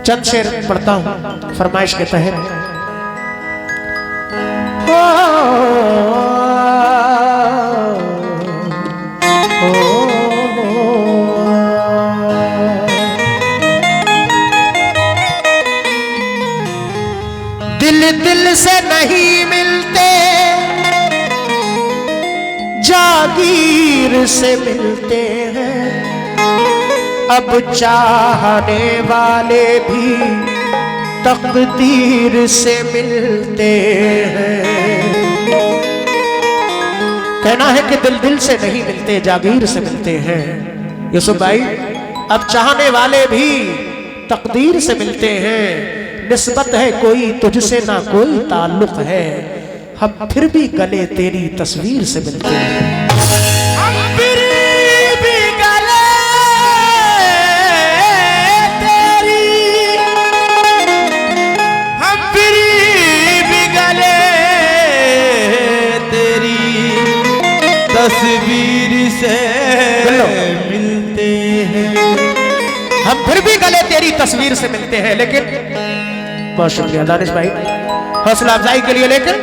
चंद शेर पढ़ता हूं फरमाइश के तहत। दिल दिल से नहीं मिलते, जागीर से मिलते हैं। अब चाहने वाले भी तकदीर से मिलते हैं। कहना है कि दिल दिल से नहीं मिलते, जागीर से मिलते हैं। यूसुफ भाई, अब चाहने वाले भी तकदीर से मिलते हैं। निस्बत है कोई तुझसे ना कोई ताल्लुक है, हम फिर भी गले तेरी तस्वीर से मिलते हैं। तस्वीर से मिलते हैं, हम फिर भी गले तेरी तस्वीर से मिलते हैं। लेकिन बहुत शुक्रिया दानिश भाई हौसला अफजाई के लिए। लेकिन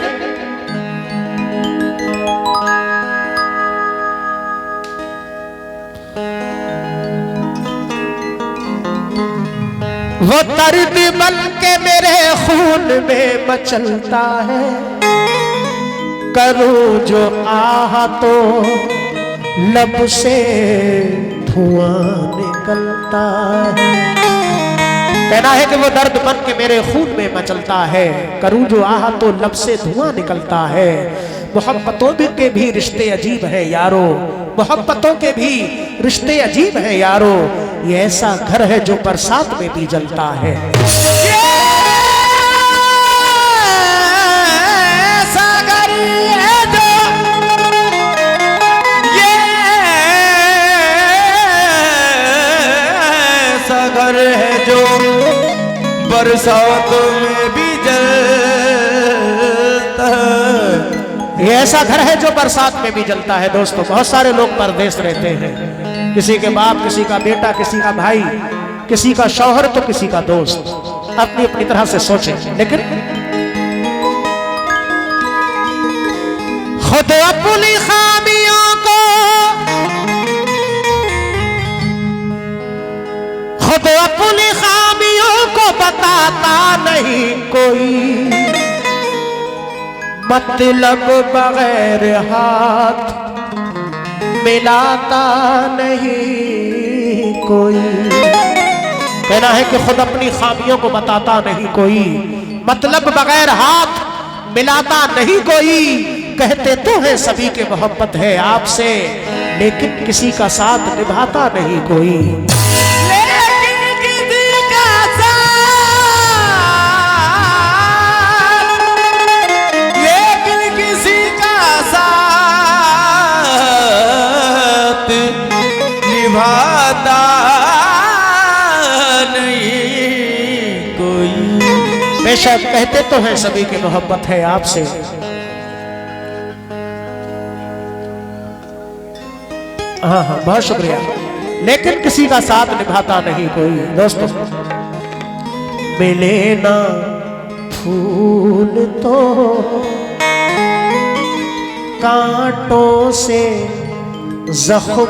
वो दर्द बन के मेरे खून में मचलता है, करूं जो आह तो लब से धुआं निकलता है। कहना है कि वो दर्द बन के मेरे खून में मचलता है, करूं जो आह तो लब से धुआं निकलता है। मोहब्बतों के भी रिश्ते अजीब है यारो, मोहब्बतों के भी रिश्ते अजीब है यारो। ये ऐसा घर है जो बरसात में भी जलता है। है जो बरसात में भी जलता है। ये ऐसा घर है जो बरसात में भी जलता है। दोस्तों, बहुत सारे लोग परदेश रहते हैं, किसी के बाप, किसी का बेटा, किसी का भाई, किसी का शौहर तो किसी का दोस्त, अपनी अपनी तरह से सोचें। लेकिन खुद अपनी खामियों को, खुद अपनी खामियों को बताता नहीं कोई, मतलब बगैर हाथ मिलाता नहीं कोई। कहना है कि खुद अपनी खामियों को बताता नहीं कोई, मतलब बगैर हाथ मिलाता नहीं कोई। कहते तो है सभी के मोहब्बत है आपसे, लेकिन किसी का साथ निभाता नहीं कोई। निभाता नहीं कोई। बेशक कहते तो हैं सभी की मोहब्बत है आपसे, हाँ हाँ बहुत शुक्रिया, लेकिन किसी का साथ निभाता नहीं कोई। दोस्तों, मिले ना फूल तो कांटों से जख्म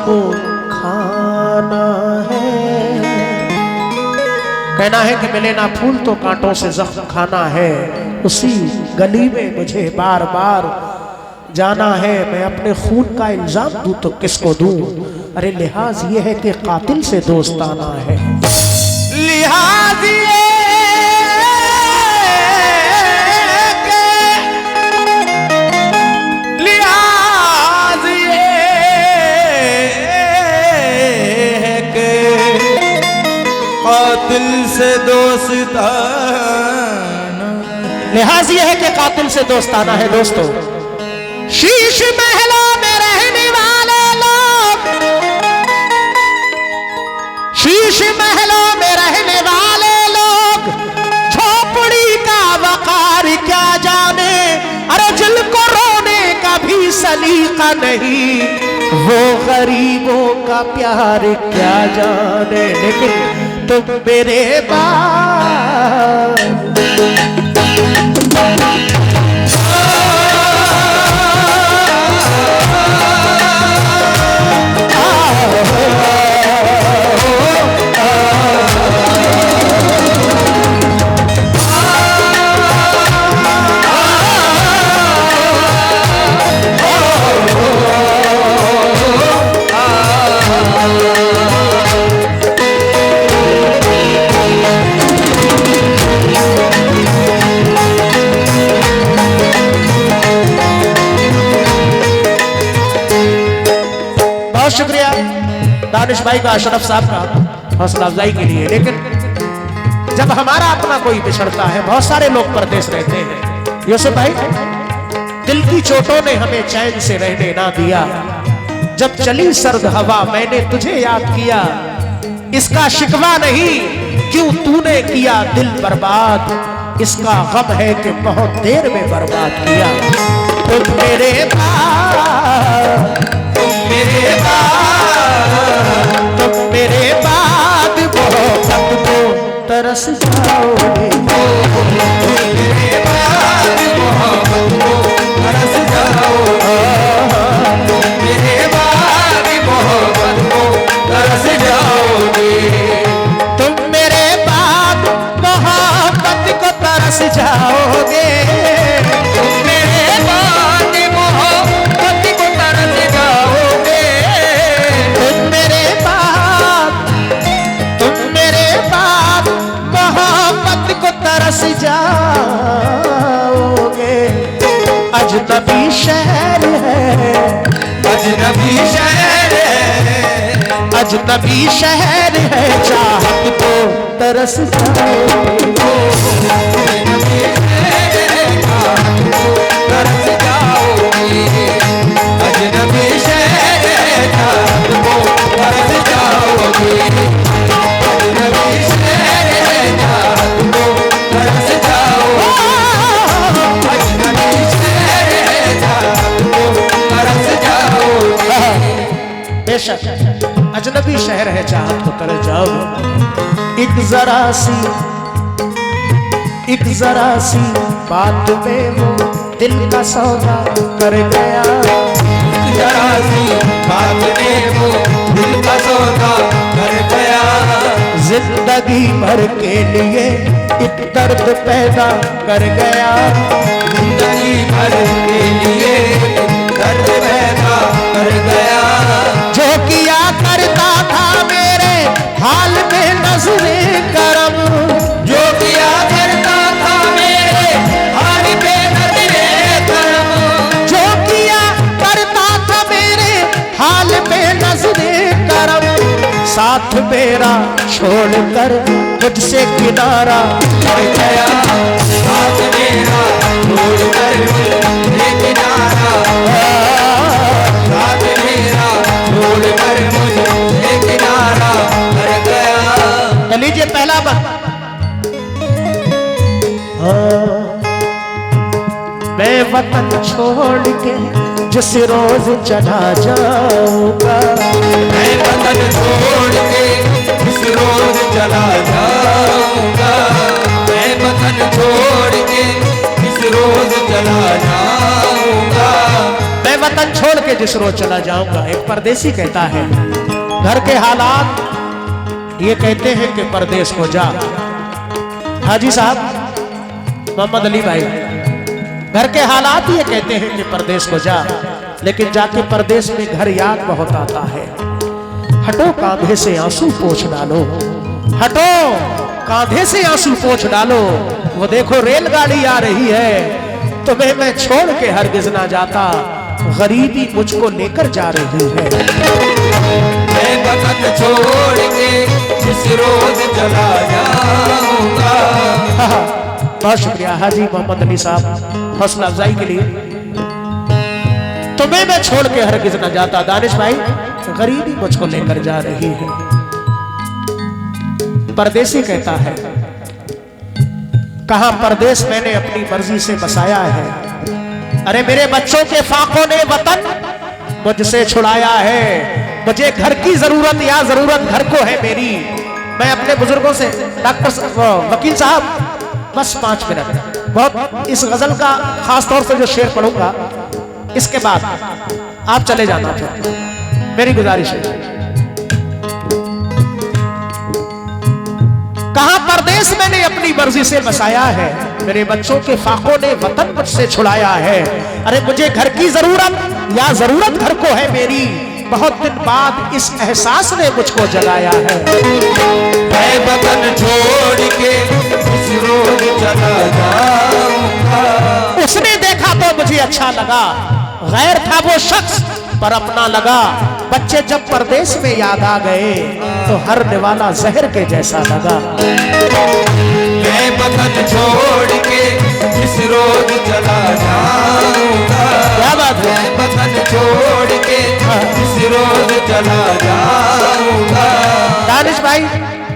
खाना है। कहना है कि मिले ना फूल तो कांटों से जख्म खाना है। उसी गली में मुझे बार बार जाना है, मैं अपने खून का इल्जाम दूं तो किसको दूं। अरे लिहाज ये है कि कातिल से दोस्ताना है। लिहाज ये कातिल से दोस्ताना, लिहाज ये है कि कातिल से दोस्ताना है। दोस्तों, शीश महलों में रहने वाले लोग, शीश महलों में रहने वाले लोग झोपड़ी का वकार क्या जाने। अरे जिनको रोने का भी सलीका नहीं, वो गरीबों का प्यार क्या जाने। लेकिन तुम मेरे बाप शुक्रिया दानिश भाई का, अशरफ साहब का हौसला अफजाई के लिए। लेकिन जब हमारा अपना कोई बिछड़ता है, बहुत सारे लोग परदेश रहते हैं यूसुफ भाई, दिल की चोटों ने हमें चैन से रहने ना दिया। जब चली सर्द हवा मैंने तुझे याद किया, इसका शिकवा नहीं क्यों तूने किया दिल बर्बाद, इसका गम है कि बहुत देर में बर्बाद किया। तुम मेरे बाद, मेरे बाद, तुम मेरे बाद मोहब्बत को तरस जाओगे, मेरे बाद मोहब्बत को तरस जाओगे, मेरे बाद मोहब्बत को तरस जाओगे, तुम मेरे बाद मोहब्बत को तरस जाओगे, तुम मेरे बाद मोहब्बत को तरस जाओगे, तुम मेरे बाद मोहब्बत को तरस जाओगे। अजनबी शहर है, अजनबी शहर है, अजनबी शहर है, चाहत को तरस जाओगे, अजनबी शहर है, चाहत को तरस जाओगे, अजनबी शहर है, चाहत को तरस जाओगे, अजनबी शहर है, चाहत को तरस जाओगे, अजनबी शहर है, चाहत को तरस जाओगे। बेशक अजनबी शहर है, चाहत को तरस जाओगे। एक जरा सी बात में वो दिल का सौदा कर गया, जरा सी बात में वो दिल का सौदा कर गया, जिंदगी भर के लिए एक दर्द पैदा कर गया, जिंदगी भर के लिए दर्द पैदा कर गया, जो किया करता था मेरे हाल में नजरे करम, जो किया करता था मेरे हाल में नजरे करम, जो किया करता था मेरे हाल में नजरे करम, साथ मेरा छोड़कर मुझसे किनारा कर गया, साथ मेरा छोड़कर मुझसे किनारा, साथ मेरा छोड़कर मुझसे किनारा कर गया। लीजिए पहला बात, मैं वतन छोड़ के जिस रोज चला जाऊंगा, मैं वतन छोड़ के जिस रोज चला जाऊंगा, मैं वतन छोड़ के जिस रोज चला जाऊंगा, मैं वतन छोड़ के जिस रोज चला जाऊंगा। एक परदेसी कहता है, घर के हालात ये कहते हैं कि परदेश को जा। हाजी साहब मोहम्मद अली भाई, घर के हालात ये कहते हैं कि परदेश को जा, लेकिन जाके परदेश में घर याद बहुत आता है। हटो कांधे से आंसू पोंछ डालो, हटो कांधे से आंसू पोंछ डालो, वो देखो रेलगाड़ी आ रही है, तुम्हें मैं छोड़ के हरगिज ना जाता, गरीबी मुझको लेकर जा रही है। मैं वतन छोड़ के जिस रोज चला जाऊंगा। बहुत शुक्रिया हाजी मोहम्मद अली साहब हौसला अफजाई के लिए। तुम्हें मैं छोड़ के हरगिज न जाता दानिश भाई, गरीबी मुझको लेकर जा रही है। परदेसी कहता है, कहां परदेश मैंने अपनी मर्जी से बसाया है, अरे मेरे बच्चों के फाकों ने वतन मुझसे छुड़ाया है, मुझे घर की जरूरत या जरूरत घर को है मेरी, मैं अपने बुजुर्गों से वकील साहब बस 5 मिनट, बहुत इस गजल का खास तौर से जो शेर पढ़ूंगा इसके बाद आप चले जाना, फिर मेरी गुजारिश है। कहां परदेश मैंने अपनी मर्जी से बसाया है, मेरे बच्चों के फाकों ने वतन मुझसे छुड़ाया है। अरे मुझे घर की जरूरत या जरूरत घर को है मेरी, बहुत दिन बाद इस एहसास ने मुझको जगाया है। मैं वतन छोड़ के इस रोज चला जाऊंगा। उसने देखा तो मुझे अच्छा लगा, गैर था वो शख्स पर अपना लगा। बच्चे जब परदेश में याद आ गए तो हर निवाला जहर के जैसा लगा। मैं वतन छोड़ के इस रोज चला जाऊंगा। क्या बात है? मैं वतन छोड़ के इस रोज चला जाऊंगा। दानिश भाई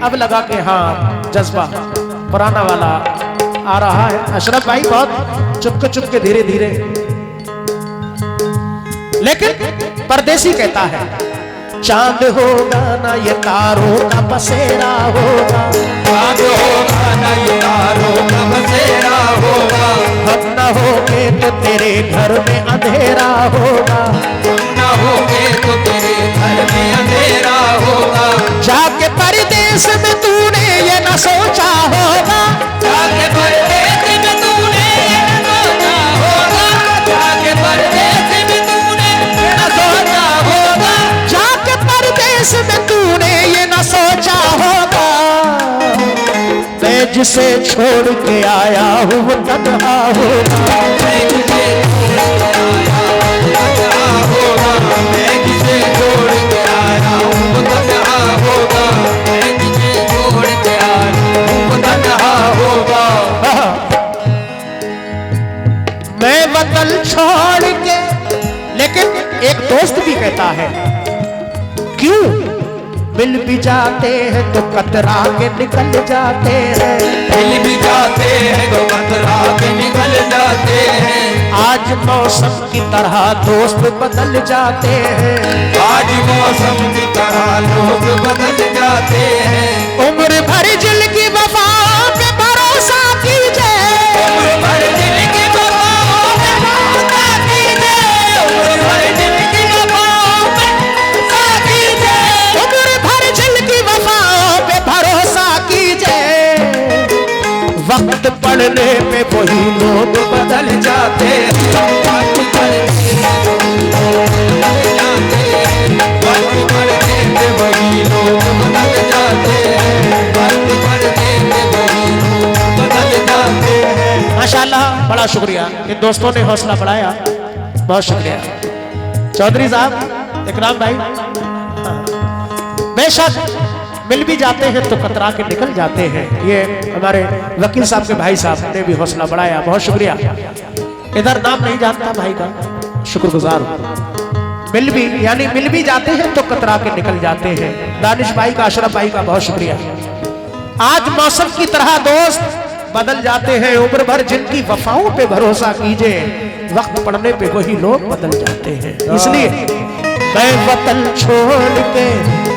अब लगा के हाँ जज्बा पुराना वाला आ रहा है। अशरफ भाई बहुत चुपके धीरे धीरे, लेकिन परदेसी कहता है चांद होगा ना ये तारों का बसेरा होगा, चांद होगा ना ये तारों का बसेरा होगा। हम न होगे तो तेरे घर में अंधेरा होगा, हम न होगे तो तेरे घर में अंधेरा होगा। जाके परदेश में तूने ये न सोचा होगा, जाके परदेश में तूने ये न सोचा होगा। जाके परदेश में तूने ये न सोचा होगा। जाके परदेश में तूने ये न सोचा होगा। मैं जिसे छोड़ के आया हूँ वो तन्हा होगा, मैं जिसे छोड़ के आया हूँ वो तन्हा होगा। मैं जिसे छोड़ के आया हूँ वो तन्हा होगा। मैं वतन छोड़ के। लेकिन एक दोस्त भी कहता है क्यों मिल भी जाते हैं तो कतरा के निकल जाते हैं, मिल भी जाते हैं तो कतरा के निकल जाते हैं। आज मौसम की तरह दोस्त बदल जाते हैं, आज मौसम की तरह लोग बदल जाते हैं। उम्र भर दिल की वफाओं पे भरोसा कीजिए, उम्र भर दिल की वफाओं पे भरोसा कीजिए। उम्र भर दिल की वफाओं पे भरोसा कीजिए। उम्र भर दिल की वफाओं पे भरोसा कीजिए। वक्त पड़ने पे वही लोग बदल जाते हैं। वक्त पड़ने पे वही लोग बदल जाते हैं। वक्त पड़ने पे वही लोग बदल जाते हैं। माशाल्लाह, बड़ा शुक्रिया, इन दोस्तों ने हौसला बढ़ाया, बहुत शुक्रिया। चौधरी साहब, इकराम भाई, बेशक मिल भी जाते हैं तो कतरा के निकल जाते हैं। ये हमारे वकील साहब के भाई साहब ने भी हौसला बढ़ाया, बहुत शुक्रिया। इधर नाम नहीं जानता भाई का, शुक्रगुजार हूं। मिल भी यानी मिल भी जाते हैं तो कतरा के निकल जाते हैं। दानिश भाई का, अशरफ भाई का बहुत शुक्रिया। आज मौसम की तरह दोस्त बदल जाते हैं, उम्र भर जिनकी वफाओं पे भरोसा कीजिए, वक्त पड़ने पे वही लोग बदल जाते हैं। इसलिए मैं वतन छोड़ के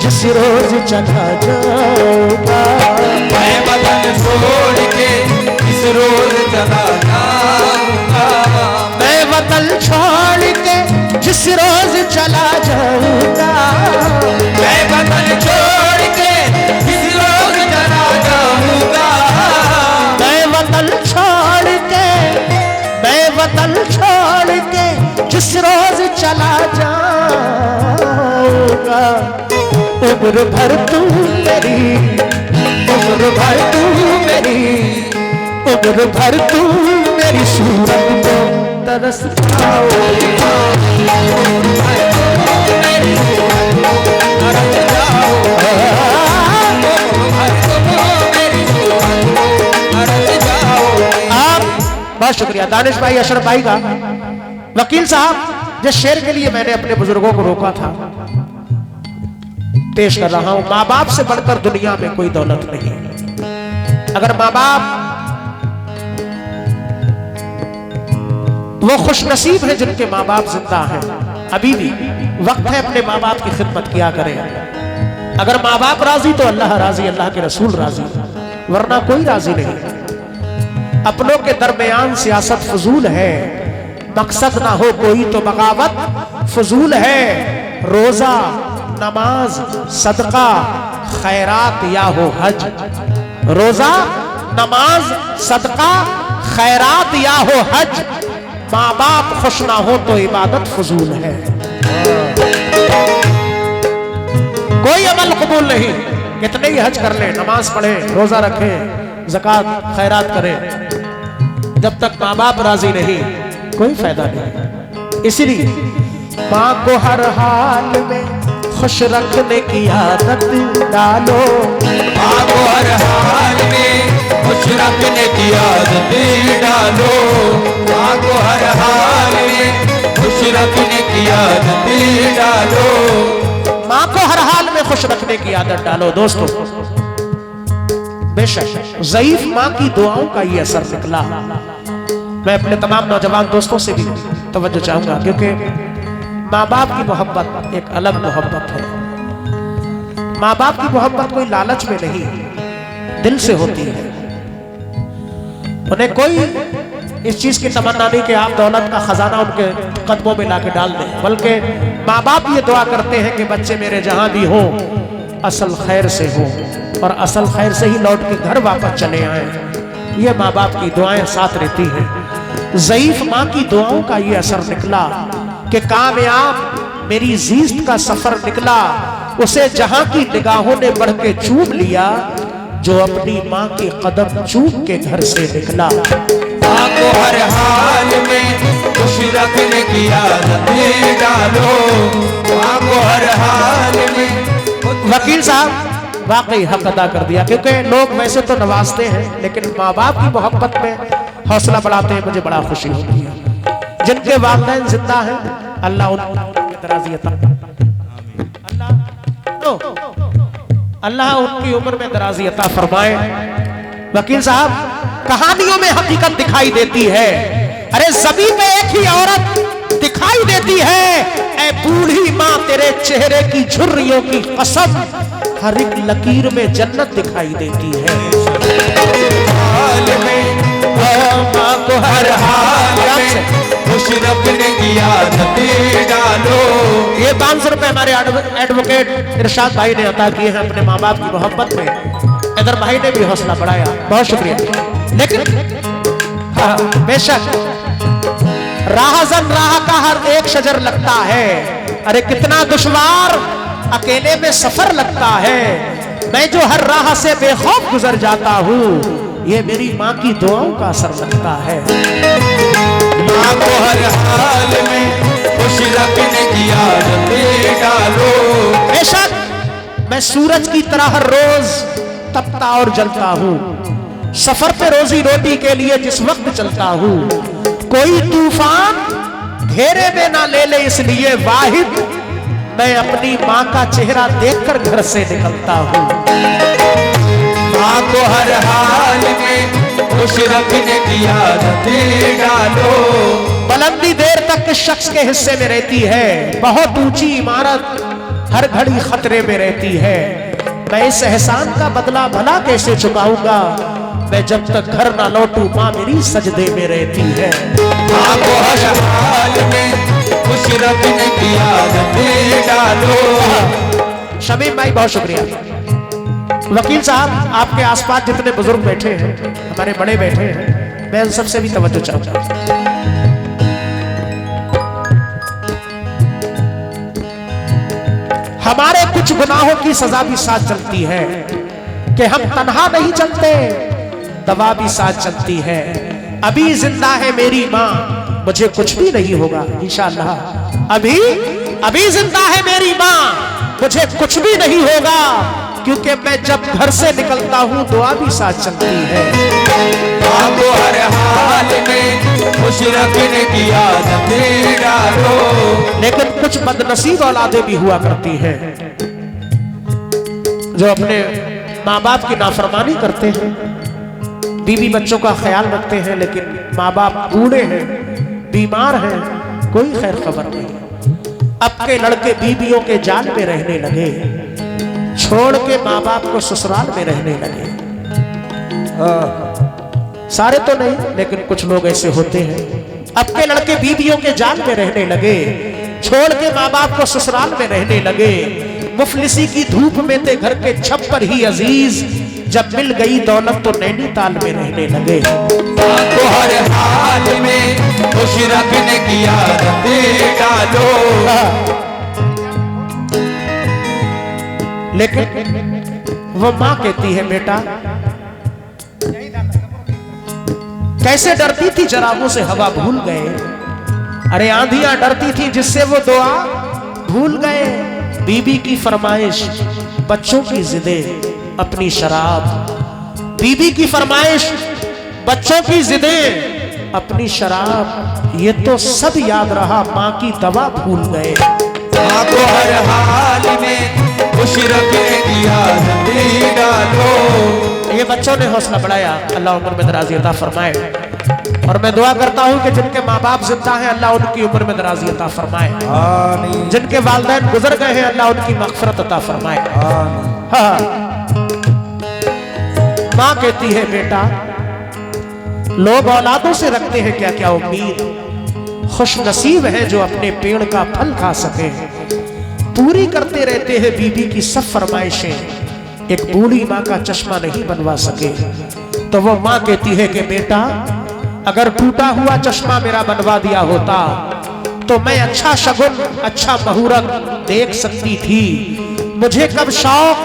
जिस रोज चला जाऊंगा, मैं वतन छोड़ के इस रोज चला जाऊंगा। मैं वतन छोड़ के जिस रोज चला जाऊंगा, मैं वतन छोड़ के इस रोज चला जाऊंगा। मैं वतन छोड़ के, मैं वतन छोड़ के जिस रोज चला जाऊंगा। उम्र भर तू मेरी, उम्र भर तू मेरी, उम्र भर तू मेरी सूरत को तरस जाओगा। बहुत शुक्रिया दानिश भाई, अशरफ भाई का। वकील साहब, जिस शेर के लिए मैंने अपने बुजुर्गों को रोका था, पेश कर रहा हूं। माँ बाप से बढ़कर दुनिया में कोई दौलत नहीं। अगर माँ बाप, वो खुशनसीब है जिनके माँ बाप जिंदा हैं, अभी भी वक्त है अपने माँ बाप की खिदमत किया करें। अगर माँ बाप राजी तो अल्लाह राजी, अल्लाह के रसूल राजी, वरना कोई राजी नहीं। अपनों के दरमियान सियासत फजूल है, मकसद ना हो कोई तो बगावत फजूल है। रोजा, नमाज, सदका, खैरात या हो हज। रोजा, नमाज, सदका, खैरात या हो हज। माँ बाप खुश ना हो तो इबादत फजूल है। कोई अमल कबूल नहीं, कितने ही हज कर ले, नमाज पढ़े, रोजा रखे, ज़कात खैरात करे, जब तक माँ बाप राजी नहीं कोई फायदा नहीं। इसीलिए माँ को हर हाल में खुश रखने की आदत डालो। माँ को हर हाल में खुश रखने की आदत डालो। माँ को हर हाल में खुश रखने की आदत डालो। माँ को हर हाल में खुश रखने की आदत डालो। दोस्तों, बेशक ज़ईफ माँ की दुआओं का ये असर निकला। मैं अपने तमाम नौजवान दोस्तों से भी तवज्जो चाहूंगा, क्योंकि माँ बाप की मोहब्बत एक अलग मोहब्बत है। माँ बाप की मोहब्बत कोई लालच में नहीं, दिल से होती है। उन्हें कोई इस चीज की तमन्ना नहीं कि आप दौलत का खजाना उनके कदमों में लाके डाल दें, बल्कि माँ बाप ये दुआ करते हैं कि बच्चे मेरे जहां भी हो असल खैर से हो और असल खैर से ही लौट के घर वापस चले आए। ये माँ बाप की दुआएं साथ रहती हैं। ज़ईफ माँ की दुआओं का ये असर निकला कि कामयाब मेरी जीस्त का सफर निकला। उसे जहां की निगाहों ने बढ़ के चूम लिया, जो अपनी माँ के कदम चूम के घर से निकला। माँ को हर हाल में खुश रखने की आदत डालो। माँ को हर हाल में। वकील साहब वाकई हक अदा कर दिया, क्योंकि लोग वैसे तो नवाजते हैं लेकिन माँ बाप की मोहब्बत में हौसला बढ़ाते हैं। मुझे बड़ा खुशी होती है। जिनके वालिदैन जिंदा हैं अल्लाह उनकी दराज़ी अता, अल्लाह उनकी उम्र में दराज़ी अता फरमाए। वकील साहब, कहानियों में हकीकत दिखाई देती है। अरे ज़मीन पे एक ही औरत दिखाई देती है। ऐ बूढ़ी माँ, तेरे चेहरे की झुर्रियों की कसम, हर एक लकीर में जन्नत दिखाई देती है। हाल में माँ को हर हाल में खुश रखने की आदत डालो। ये 500 रुपए हमारे एडवोकेट इरशाद भाई ने अता किए हैं अपने माँ बाप की मोहब्बत में। इधर भाई ने भी हौसला बढ़ाया, बहुत शुक्रिया। लेकिन हाँ, बेशक राहज़न राह का हर एक शजर लगता है। अरे कितना दुश्वार अकेले में सफर लगता है। मैं जो हर राह से बेखौफ गुजर जाता हूँ, ये मेरी माँ की दुआओं का असर लगता है। माँ को हर हाल में खुश रखने की आदत डालो। बेशक मैं सूरज की तरह हर रोज तपता और जलता हूँ। सफर पे रोजी रोटी के लिए जिस वक्त चलता हूँ, कोई तूफान घेरे में ना ले ले, इसलिए वाहिद मैं अपनी माँ का चेहरा देखकर घर से निकलता हूँ। माँ को हर हाल में खुश रखने की आदत डालो। बुलंदी देर तक किस शख्स के हिस्से में रहती है, बहुत ऊंची इमारत हर घड़ी खतरे में रहती है। मैं इस एहसान का बदला भला कैसे चुकाऊंगा, मैं जब तक घर ना लौटूं माँ मेरी सजदे में रहती है। माँ को हर हाल में खुश रखने की आदत डालो। शमीम भाई बहुत शुक्रिया। वकील साहब, आपके आसपास जितने बुजुर्ग बैठे हैं, हमारे बड़े बैठे हैं, मैं उन सबसे भी तवज्जो चाहूंगा। हमारे कुछ गुनाहों की सजा भी साथ चलती है कि हम तन्हा नहीं चलते, दवा भी साथ चलती है। अभी जिंदा है मेरी माँ, मुझे कुछ भी नहीं होगा इंशाअल्लाह। अभी जिंदा है मेरी माँ, मुझे कुछ भी नहीं होगा, क्योंकि मैं जब घर से निकलता हूँ दुआ भी साथ चलती है। माँ को हर हाल में खुश रखने की आदत डालो। लेकिन कुछ बदनसीब औलादे भी हुआ करती हैं जो अपने माँ बाप की नाफरमानी करते हैं, बीवी बच्चों का ख्याल रखते हैं, लेकिन माँ बाप बूढ़े हैं, बीमार हैं, कोई खैर खबर नहीं। अब के लड़के बीवियों के जाल में रहने लगे, छोड़ के माँ बाप को ससुराल में रहने लगे। सारे तो नहीं, लेकिन कुछ लोग ऐसे होते हैं। अब के लड़के बीवियों के जाल में रहने लगे, छोड़ के माँ बाप को ससुराल में रहने लगे। मुफलिसी की धूप में थे घर के छप्पर ही अजीज, जब मिल गई दौलत तो नैनीताल में रहने लगे। माँ को हर हाल में खुश रखने की आदत डालो। लेकिन वो माँ कहती है, बेटा कैसे डरती थी जराबों से हवा भूल गए। अरे आंधियां डरती थी जिससे वो दुआ भूल गए। बीबी की फरमाइश, बच्चों की जिदें, अपनी शराब। बीबी की फरमाइश, बच्चों की जिदें, अपनी शराब, ये तो सब याद रहा, माँ की दवा भूल गए। माँ को हर हाल में खुश रखने की आदत डालो। ये बच्चों ने हौसला बढ़ाया, अल्लाह उम्र में दराज़ी अता फरमाए। और मैं दुआ करता हूँ कि जिनके माँ बाप जिंदा हैं, अल्लाह उनकी उम्र में दराज़ी अता फरमाए। आमीन। जिनके वालिदैन गुजर गए हैं, अल्लाह उनकी मग़फ़िरत अता फरमाए। आमीन। हाँ। माँ कहती है, बेटा लोग औलादों से रखते हैं क्या क्या उम्मीद, खुश नसीब है जो अपने पेड़ का फल खा सके। पूरी करते रहते हैं बीबी की सब फरमाइशें, एक बूढ़ी माँ का चश्मा नहीं बनवा सके। तो वो माँ कहती है कि बेटा अगर टूटा हुआ चश्मा मेरा बनवा दिया होता तो मैं अच्छा शगुन, अच्छा मुहूर्त देख सकती थी। मुझे कब शौक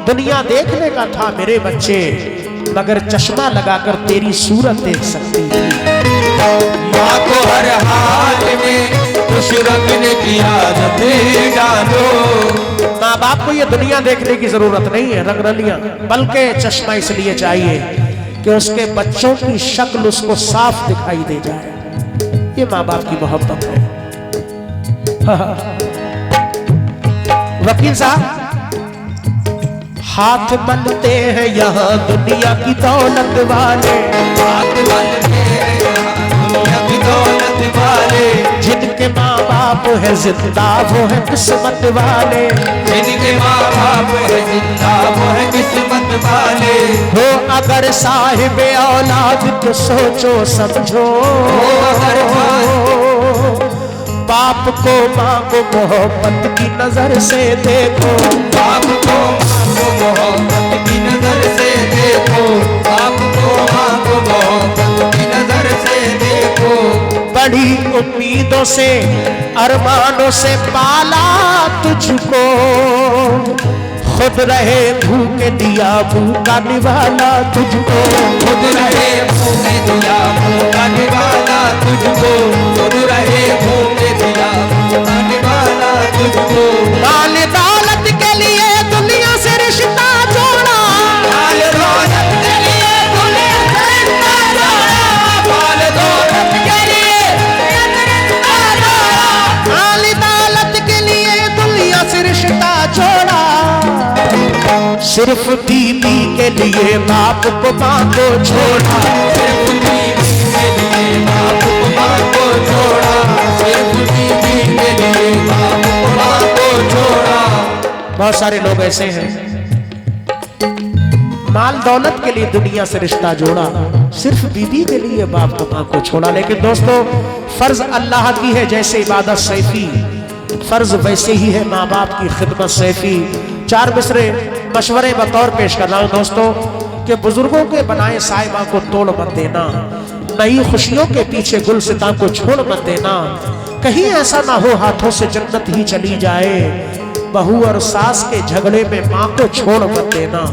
दुनिया देखने का था मेरे बच्चे, मगर चश्मा लगाकर तेरी सूरत देख सकती थी। माँ को हर हाल में खुश रखने की आदत डालो। माँ बाप को ये दुनिया देखने की जरूरत नहीं है, रंगरलियां, बल्कि चश्मा इसलिए चाहिए कि उसके बच्चों की शक्ल उसको साफ दिखाई दे जाए। ये माँ बाप की मोहब्बत है। वकील साहब, हाथ मलते हैं यहाँ दुनिया की दौलत वाले, हाथ मलते हैं यहाँ दुनिया की दौलत वाले। जिनके माँ बाप है जिंदा वो है किस्मत वाले, जिनके माँ बाप है जिंदा वो है किस्मत वाले। हो अगर साहिब औलाद तो सोचो समझो, बाप को माँ को मोहब्बत की नजर से देखो। बाप को माँ को मोहब्बत की नजर से देखो। बाप को माँ को मोहब्बत की नजर से देखो। बड़ी उम्मीदों से अरमानों से पाला तुझको, खुद रहे भूखे दिया भूखा निवाला तुझको। खुद रहे भूखे दिया भूखा निवाला तुझको। खुद रहे भूखे दिया भूखा निवाला तुझको। माल दौलत के लिए दुनिया से रिश्ता जोड़ा, माल दौलत के लिए दुनिया से रिश्ता जोड़ा। माल दौलत के लिए रिश्ता जोड़ा। माल दौलत के लिए दुनिया से रिश्ता जोड़ा। सिर्फ बीबी के लिए बाप को माँ को छोड़ा। सिर्फ बीबी के लिए बाप को माँ को छोड़ा। सिर्फ बीबी के लिए बाप को माँ को छोड़ा। बहुत सारे लोग ऐसे हैं, माल दौलत के लिए दुनिया से रिश्ता जोड़ा, सिर्फ बीबी के लिए बाप को माँ को छोड़ा। लेकिन दोस्तों, फर्ज अल्लाह की है जैसे इबादत सैफी, फर्ज वैसे ही है माँ बाप की खिदमत सैफी। 4 मिसरे मशवरे बतौर पेश कर रहा हूं दोस्तों कि बुजुर्गों के बनाए साहिबा को तोड़ मत देना, नई खुशियों के पीछे गुलसिता को छोड़ मत देना। कहीं ऐसा ना हो हाथों से जन्नत ही चली जाए, बहू और सास के झगड़े में माँ को छोड़ मत देना।